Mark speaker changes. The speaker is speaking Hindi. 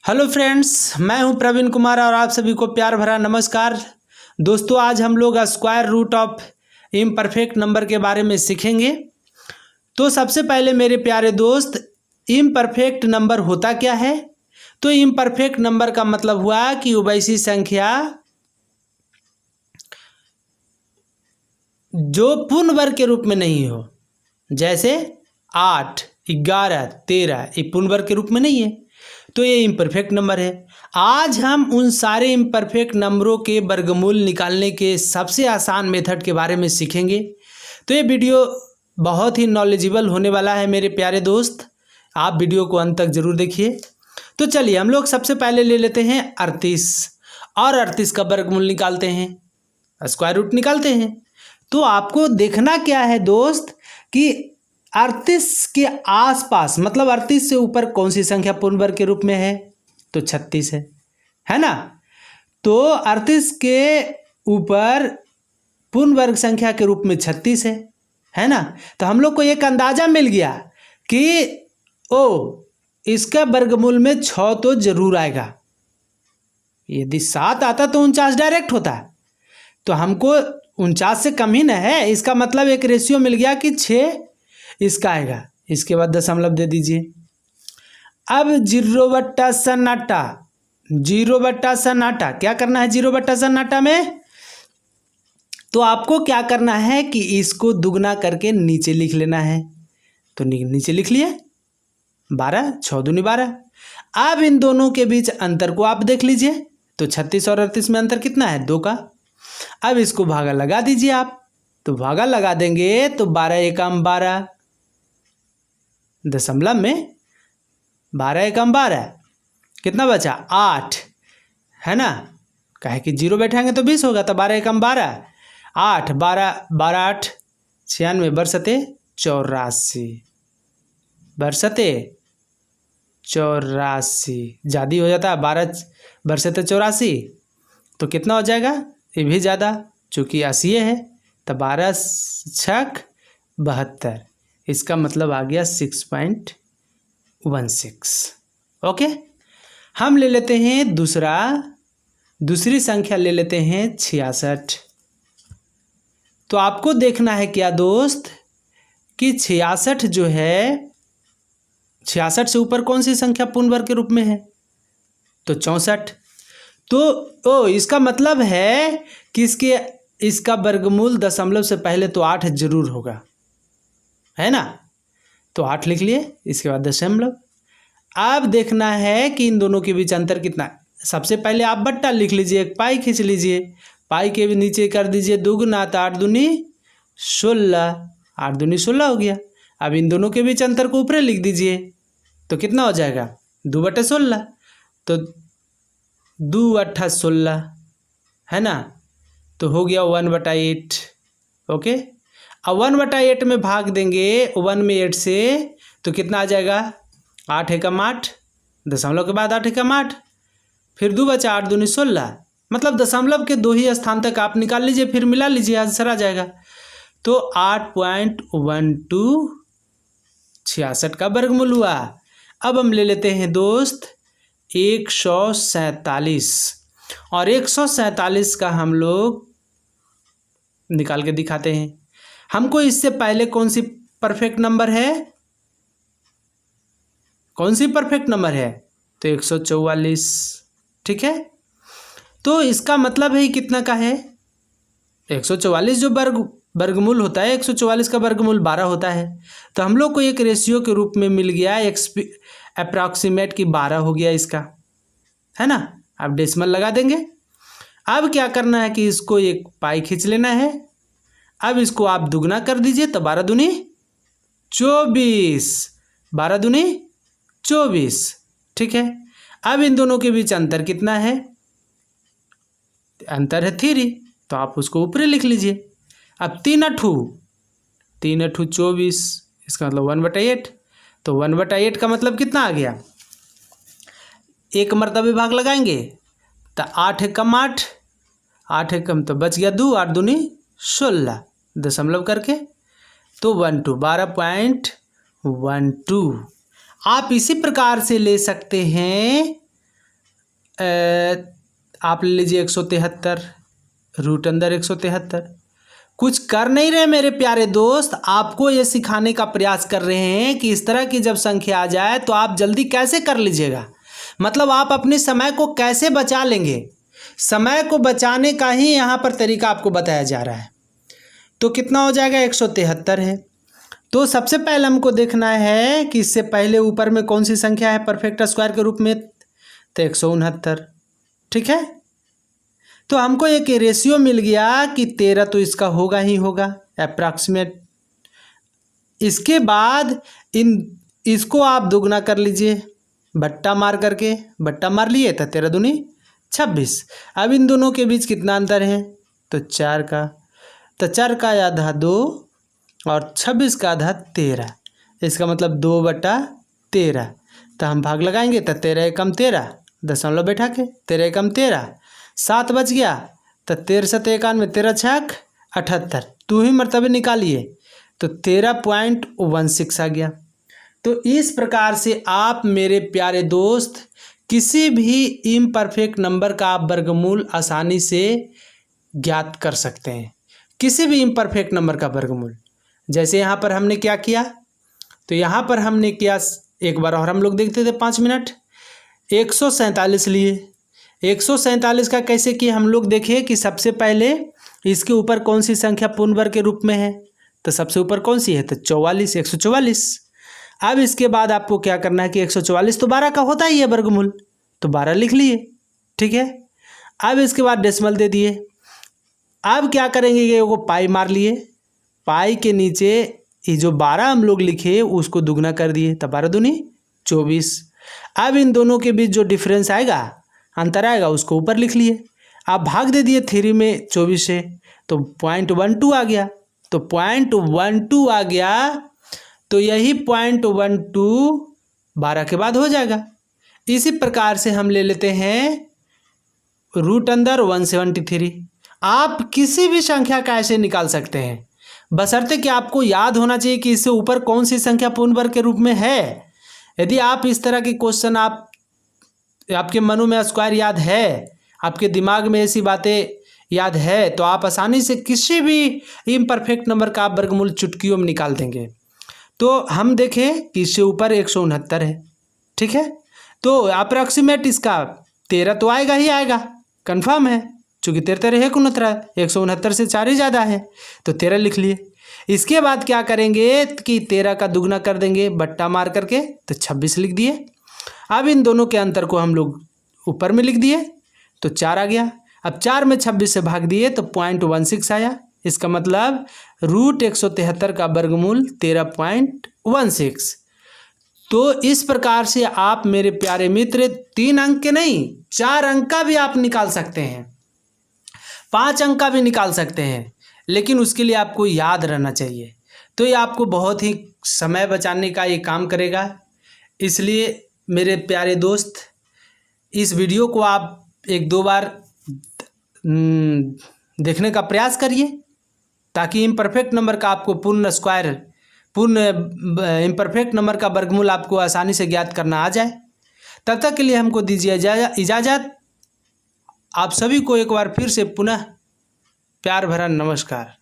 Speaker 1: हेलो फ्रेंड्स, मैं हूं प्रवीण कुमार और आप सभी को प्यार भरा नमस्कार। दोस्तों, आज हम लोग square root of imperfect number के बारे में सीखेंगे। तो सबसे पहले मेरे प्यारे दोस्त, इम्परफेक्ट नंबर होता क्या है? तो इम्परफेक्ट नंबर का मतलब हुआ कि वैसी संख्या जो पूर्ण वर्ग के रूप में नहीं हो, जैसे 8, 11, 13, ये पूर्ण वर्ग के रूप में नहीं है, तो ये इम्परफेक्ट नंबर है। आज हम उन सारे इम्परफेक्ट नंबरों के वर्गमूल निकालने के सबसे आसान मेथड के बारे में सीखेंगे। तो ये वीडियो बहुत ही नॉलेजेबल होने वाला है मेरे प्यारे दोस्त, आप वीडियो को अंत तक जरूर देखिए। तो चलिए हम लोग सबसे पहले ले लेते हैं 38 और 38 का वर्गमूल निकालते हैं, स्क्वायर रूट निकालते हैं। तो आपको देखना क्या है दोस्त कि 38 के आसपास, मतलब 38 से ऊपर कौन सी संख्या पूर्ण वर्ग के रूप में है? तो 36 है ना। तो 38 के ऊपर पूर्ण वर्ग संख्या के रूप में 36 है ना। तो हम लोग को एक अंदाजा मिल गया कि इसका वर्गमूल में 6 तो जरूर आएगा। यदि 7 आता तो 49 डायरेक्ट होता, तो हमको 49 से कम ही न है, इसका मतलब एक रेशियो मिल गया कि 6 इसका आएगा। इसके बाद दशमलव दे दीजिए। अब 0/सन्नाटा, 0/सन्नाटा क्या करना है? 0/सन्नाटा में तो आपको क्या करना है कि इसको दुगना करके नीचे लिख लेना है। तो नीचे लिख लिए 12, 6 दूनी 12। अब इन दोनों के बीच अंतर को आप देख लीजिए। तो 36 और 38 में अंतर कितना है? 2 का। अब इसको भागा लगा दीजिए आप। तो भागा लगा देंगे तो 12 एकम 12, दशमलव में 12 एकम 12, कितना बचा? 8 है ना। कहे कि 0 बैठाएंगे तो 20 होगा, तो 12 एकम 12, 8, 12, 12, 8, 96, बरसते 84, बरसते 84, ज़्यादा हो जाता है 12 बरसते 84, तो कितना हो जाएगा? ये भी ज़्यादा, चूँकि 80 है, तो 12 छक 72, इसका मतलब आ गया 6.16। ओके, हम ले लेते हैं दूसरी संख्या ले लेते हैं 66। तो आपको देखना है क्या दोस्त कि 66 जो है, 66 से ऊपर कौन सी संख्या पूर्ण वर्ग के रूप में है? तो 64। तो इसका मतलब है कि इसका वर्गमूल दशमलव से पहले तो 8 जरूर होगा, है ना। तो 8 लिख लिए, इसके बाद दशमलव। अब देखना है कि इन दोनों के बीच अंतर कितना है। सबसे पहले आप बट्टा लिख लीजिए, एक पाई खींच लीजिए, पाई के भी नीचे कर दीजिए दुगना, तो 8 दूनी 16, 8 दूनी 16 हो गया। अब इन दोनों के बीच अंतर को ऊपर लिख दीजिए, तो कितना हो जाएगा? 2/16, तो 2/16 है ना। तो हो गया 1/8। ओके, अब 1/8 में भाग देंगे 1 में 8 से, तो कितना आ जाएगा? 8 एकम 8, दशमलव के बाद 8 एकम 8, फिर 2 बचा, 8 दूनी 16, मतलब दशमलव के 2 ही स्थान तक आप निकाल लीजिए, फिर मिला लीजिए, आंसर आ जाएगा। तो 8.12 66 का वर्गमूल हुआ। अब हम ले लेते हैं दोस्त 147, और 147 का हम लोग निकाल के दिखाते हैं। हमको इससे पहले कौन सी परफेक्ट नंबर है? कौन सी परफेक्ट नंबर है? तो 144, ठीक है। तो इसका मतलब है कितना का है? 144 जो वर्गमूल होता है, 144 का वर्गमूल 12 होता है। तो हम लोग को एक रेशियो के रूप में मिल गया, अप्रॉक्सीमेट की 12 हो गया इसका, है ना। अब डेसिमल लगा देंगे। अब क्या करना है कि इसको एक पाई खींच लेना है। अब इसको आप दुगना कर दीजिए, तो 12 दूनी 24, 12 दूनी 24, ठीक है। अब इन दोनों के बीच अंतर कितना है? अंतर है 3, तो आप उसको ऊपर लिख लीजिए। अब 3 अठू 24, इसका मतलब 1/8। तो 1/8 का मतलब कितना आ गया? एक मरतबे भाग लगाएंगे, तो 8 एकम 8, 8 एकम तो बच गया 2, 8 दूनी 16, दशमलव करके, तो 12.12। आप इसी प्रकार से ले सकते हैं आप ले लीजिए 173 रूट अंदर 173। कुछ कर नहीं रहे मेरे प्यारे दोस्त, आपको ये सिखाने का प्रयास कर रहे हैं कि इस तरह की जब संख्या आ जाए तो आप जल्दी कैसे कर लीजिएगा, मतलब आप अपने समय को कैसे बचा लेंगे। समय को बचाने का ही यहाँ पर तरीका आपको बताया जा रहा है। तो कितना हो जाएगा, 173 है। तो सबसे पहले हमको देखना है कि इससे पहले ऊपर में कौन सी संख्या है परफेक्ट स्क्वायर के रूप में, तो 169। ठीक है, तो हमको एक रेशियो मिल गया कि 13 तो इसका होगा ही होगा अप्रॉक्सीमेट। इसके बाद इसको आप दुगना कर लीजिए, बट्टा मार करके, बट्टा मार लिए तो 13 दूनी 26। अब इन दोनों के बीच कितना अंतर है, तो 4 का, तो 4 का आधा 2 और 26 का आधा 13, इसका मतलब 2/13। तो हम भाग लगाएंगे तो 13 एकम 13, दशमलव बैठा के 13 एकम 13, 7 बच गया। तो 13 7 91, 13 छक 78, 2 ही मरतबे निकालिए तो 13.16 आ गया। तो इस प्रकार से आप मेरे प्यारे दोस्त किसी भी इम्परफेक्ट नंबर का आप वर्गमूल आसानी से ज्ञात कर सकते हैं, किसी भी इम्परफेक्ट नंबर का वर्गमूल। जैसे यहाँ पर हमने क्या किया, तो यहाँ पर हमने किया, एक बार और हम लोग देखते थे 5 मिनट, 147 लिए। 147 का कैसे किए हम लोग देखें कि सबसे पहले इसके ऊपर कौन सी संख्या पूर्ण वर्ग के रूप में है, तो सबसे ऊपर कौन सी है, तो 44, 144। अब इसके बाद आपको क्या करना है कि 144 तो 12 का होता ही है वर्गमूल, तो 12 लिख लिए। ठीक है, अब इसके बाद डेसिमल दे दिए। अब क्या करेंगे, ये वो पाई मार लिए, पाई के नीचे ये जो 12 हम लोग लिखे उसको दुगना कर दिए, तो 12 दूनी 24। अब इन दोनों के बीच जो डिफरेंस आएगा, अंतर आएगा, उसको ऊपर लिख लिए। आप भाग दे दिए 3 में 24 से, तो 0.12 आ गया, तो 0.12 आ गया। तो यही 0.12 12 के बाद हो जाएगा। इसी प्रकार से हम ले लेते हैं रूट अंदर 173। आप किसी भी संख्या का ऐसे निकाल सकते हैं, बशर्ते कि आपको याद होना चाहिए कि इससे ऊपर कौन सी संख्या पूर्ण वर्ग के रूप में है। यदि आप इस तरह के क्वेश्चन आपके मनो में स्क्वायर याद है, आपके दिमाग में ऐसी बातें याद है, तो आप आसानी से किसी भी इम्परफेक्ट नंबर का आप वर्गमूल चुटकियों में निकाल देंगे। तो हम देखें कि इससे ऊपर 169 है। ठीक है, तो अप्रॉक्सीमेट इसका 13 तो आएगा ही आएगा, कंफर्म है, चूँकि 13 है 69, 169 से 4 ही ज़्यादा है, तो 13 लिख लिए। इसके बाद क्या करेंगे कि 13 का दुगना कर देंगे बट्टा मार करके, तो 26 लिख दिए। अब इन दोनों के अंतर को हम लोग ऊपर में लिख दिए, तो 4 आ गया। अब 4 में 26 से भाग दिए तो 0.16 आया। इसका मतलब रूट 173 का वर्गमूल 13.16। तो इस प्रकार से आप मेरे प्यारे मित्र 3 अंक के नहीं 4 अंक का भी आप निकाल सकते हैं, 5 अंक का भी निकाल सकते हैं, लेकिन उसके लिए आपको याद रहना चाहिए। तो ये आपको बहुत ही समय बचाने का ये काम करेगा। इसलिए मेरे प्यारे दोस्त, इस वीडियो को आप 1-2 बार देखने का प्रयास करिए, ताकि इम्परफेक्ट नंबर का आपको पूर्ण इम्परफेक्ट नंबर का वर्गमूल आपको आसानी से ज्ञात करना आ जाए। तब तक के लिए हमको दीजिए इजाज़त। आप सभी को एक बार फिर से पुनः प्यार भरा नमस्कार।